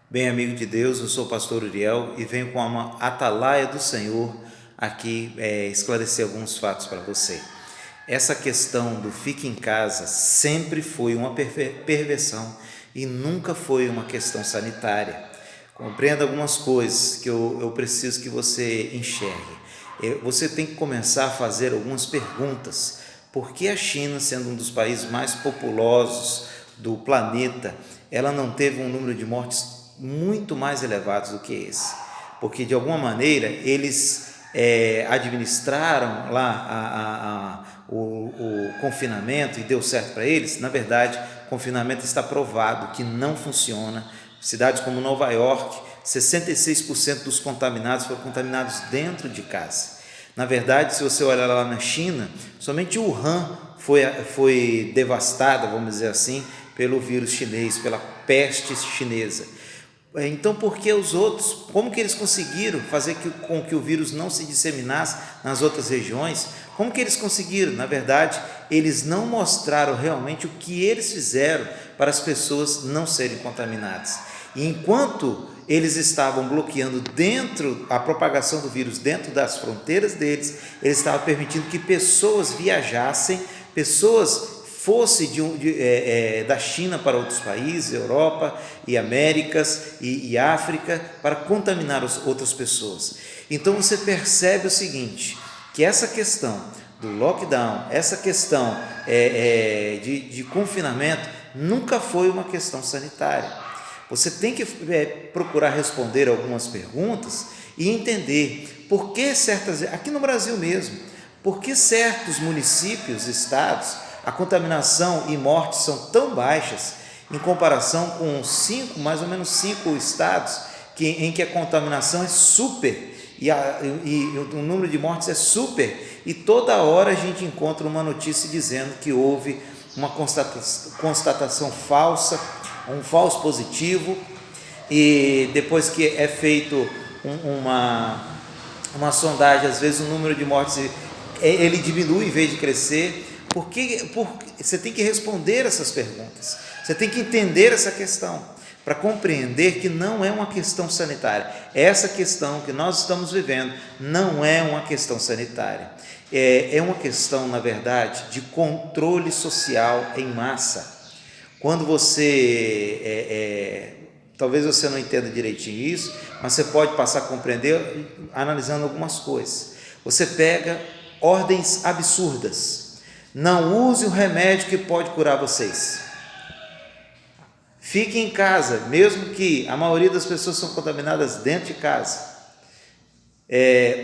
Bem, amigo de Deus, eu sou o pastor Uriel e venho com uma atalaia do Senhor aqui esclarecer alguns fatos para você. Essa questão do fique em casa sempre foi uma perversão e nunca foi uma questão sanitária. Compreenda algumas coisas que eu preciso que você enxergue. Você tem que começar a fazer algumas perguntas. Por que a China, sendo um dos países mais populosos do planeta, ela não teve um número de mortes muito mais elevados do que esse? Porque de alguma maneira eles administraram lá o confinamento e deu certo para eles. Na verdade, o confinamento está provado que não funciona. Cidades como Nova York, 66% dos contaminados foram contaminados dentro de casa. Na verdade, se você olhar lá na China, somente Wuhan foi devastada, vamos dizer assim, pelo vírus chinês, pela peste chinesa. Então, por que os outros? Como que eles conseguiram fazer com que o vírus não se disseminasse nas outras regiões? Como que eles conseguiram? Na verdade, eles não mostraram realmente o que eles fizeram para as pessoas não serem contaminadas. E enquanto eles estavam bloqueando a propagação do vírus dentro das fronteiras deles, eles estavam permitindo que pessoas viajassem, pessoas fosse da China para outros países, Europa e Américas e África, para contaminar outras pessoas. Então você percebe o seguinte, que essa questão do lockdown, essa questão de confinamento, nunca foi uma questão sanitária. Você tem que procurar responder algumas perguntas e entender por que aqui no Brasil mesmo, por que certos municípios, estados, a contaminação e mortes são tão baixas em comparação com mais ou menos 5 estados em que a contaminação é super e o número de mortes é super, e toda hora a gente encontra uma notícia dizendo que houve uma constatação falsa, um falso positivo, e depois que é feito uma sondagem, às vezes o número de mortes ele diminui em vez de crescer. Porque você tem que responder essas perguntas, você tem que entender essa questão, para compreender que não é uma questão sanitária. Essa questão que nós estamos vivendo não é uma questão sanitária, é uma questão, na verdade, de controle social em massa. Quando você, talvez você não entenda direitinho isso, mas você pode passar a compreender analisando algumas coisas. Você pega ordens absurdas. Não use o remédio que pode curar vocês. Fique em casa, mesmo que a maioria das pessoas são contaminadas dentro de casa.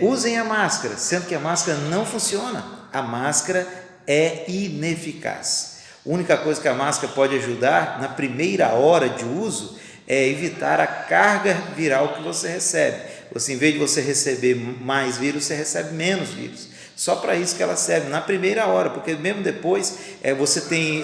Usem a máscara, sendo que a máscara não funciona. A máscara é ineficaz. A única coisa que a máscara pode ajudar na primeira hora de uso é evitar a carga viral que você recebe. Em vez de você receber mais vírus, você recebe menos vírus. Só para isso que ela serve, na primeira hora, porque mesmo depois você tem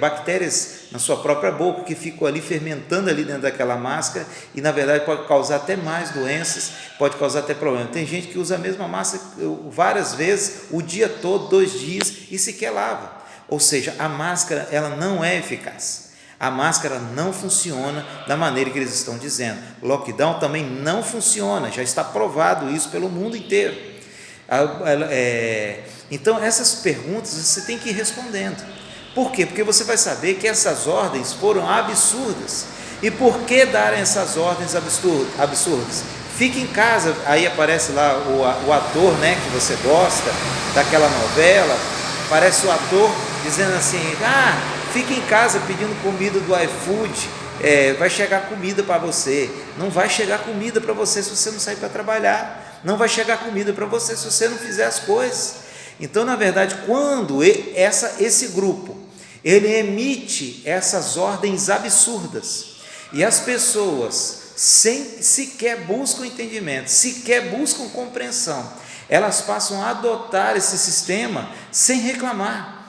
bactérias na sua própria boca que ficam ali fermentando ali dentro daquela máscara, e na verdade pode causar até mais doenças, pode causar até problema. Tem gente que usa a mesma máscara várias vezes, o dia todo, 2 dias, e sequer lava. Ou seja, a máscara ela não é eficaz. A máscara não funciona da maneira que eles estão dizendo. O lockdown também não funciona, já está provado isso pelo mundo inteiro. Então essas perguntas você tem que ir respondendo. Por quê? Porque você vai saber que essas ordens foram absurdas. E por que darem essas ordens absurdas? Fique em casa. Aí aparece lá o ator, né, que você gosta daquela novela, aparece o ator dizendo assim: fique em casa pedindo comida do iFood, vai chegar comida para você. Não vai chegar comida para você se você não sair para trabalhar. Não vai chegar comida para você se você não fizer as coisas. Então, na verdade, quando esse grupo ele emite essas ordens absurdas e as pessoas sequer buscam entendimento, sequer buscam compreensão, elas passam a adotar esse sistema sem reclamar,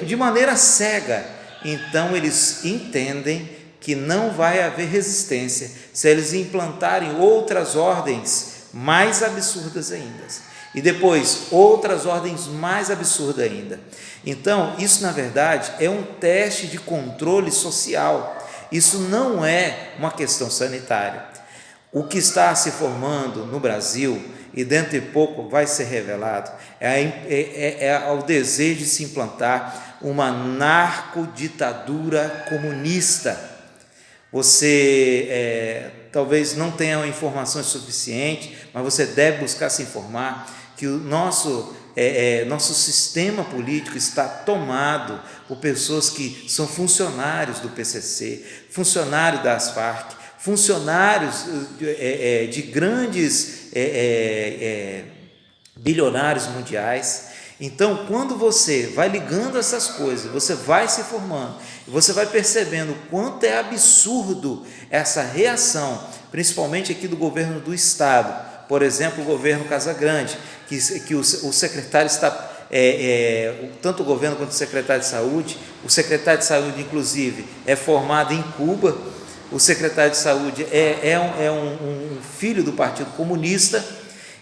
de maneira cega. Então eles entendem que não vai haver resistência se eles implantarem outras ordens mais absurdas ainda, e depois outras ordens mais absurdas ainda. Então isso, na verdade, é um teste de controle social, Isso não é uma questão sanitária. O que está se formando no Brasil, e dentro de pouco vai ser revelado, é o desejo de se implantar uma narcoditadura comunista. Você talvez não tenha informações suficientes, mas você deve buscar se informar que o nosso sistema político está tomado por pessoas que são funcionários do PCC, funcionários das Farc, funcionários de grandes bilionários mundiais. Então, quando você vai ligando essas coisas, você vai se formando, você vai percebendo o quanto é absurdo essa reação, principalmente aqui do governo do estado, por exemplo, o governo Casagrande, que o secretário está, tanto o governo quanto o secretário de saúde, inclusive, é formado em Cuba. O secretário de saúde é um filho do Partido Comunista.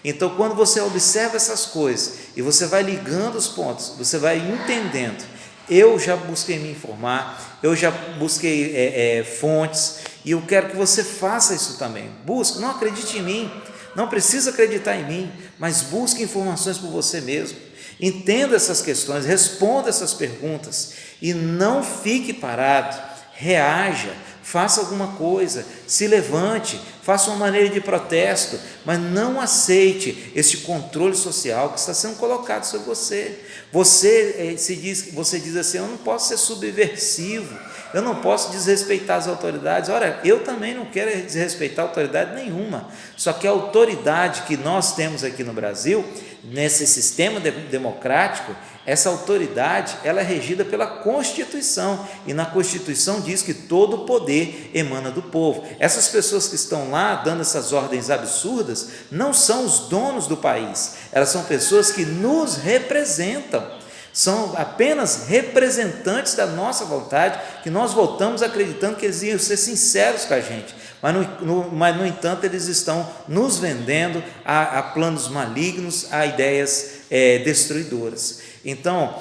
Então, quando você observa essas coisas e você vai ligando os pontos, você vai entendendo. Eu já busquei me informar, eu já busquei fontes, e eu quero que você faça isso também. Busque, não acredite em mim, não precisa acreditar em mim, mas busque informações por você mesmo. Entenda essas questões, responda essas perguntas e não fique parado, reaja. Faça alguma coisa, se levante, faça uma maneira de protesto, mas não aceite esse controle social que está sendo colocado sobre você. Você diz assim: eu não posso ser subversivo, eu não posso desrespeitar as autoridades. Ora, eu também não quero desrespeitar autoridade nenhuma, só que a autoridade que nós temos aqui no Brasil, nesse sistema democrático, essa autoridade, ela é regida pela Constituição, e na Constituição diz que todo o poder emana do povo. Essas pessoas que estão lá dando essas ordens absurdas não são os donos do país, elas são pessoas que nos representam, são apenas representantes da nossa vontade, que nós votamos acreditando que eles iam ser sinceros com a gente, mas no entanto eles estão nos vendendo a planos malignos, a ideias destruidoras. Então,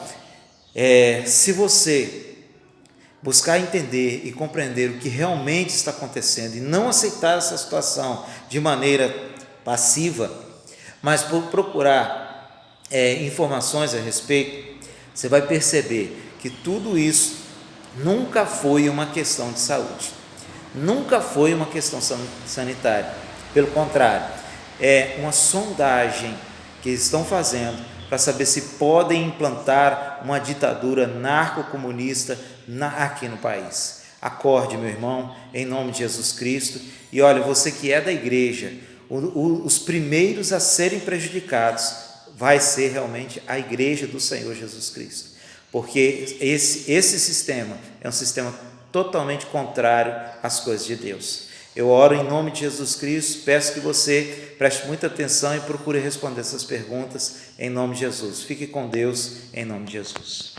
se você buscar entender e compreender o que realmente está acontecendo e não aceitar essa situação de maneira passiva, mas procurar informações a respeito, você vai perceber que tudo isso nunca foi uma questão de saúde, nunca foi uma questão sanitária. Pelo contrário, é uma sondagem que eles estão fazendo para saber se podem implantar uma ditadura narcocomunista aqui no país. Acorde, meu irmão, em nome de Jesus Cristo. E olha, você que é da igreja, os primeiros a serem prejudicados vai ser realmente a igreja do Senhor Jesus Cristo, porque esse sistema é um sistema totalmente contrário às coisas de Deus. Eu oro em nome de Jesus Cristo, peço que você preste muita atenção e procure responder essas perguntas em nome de Jesus. Fique com Deus, em nome de Jesus.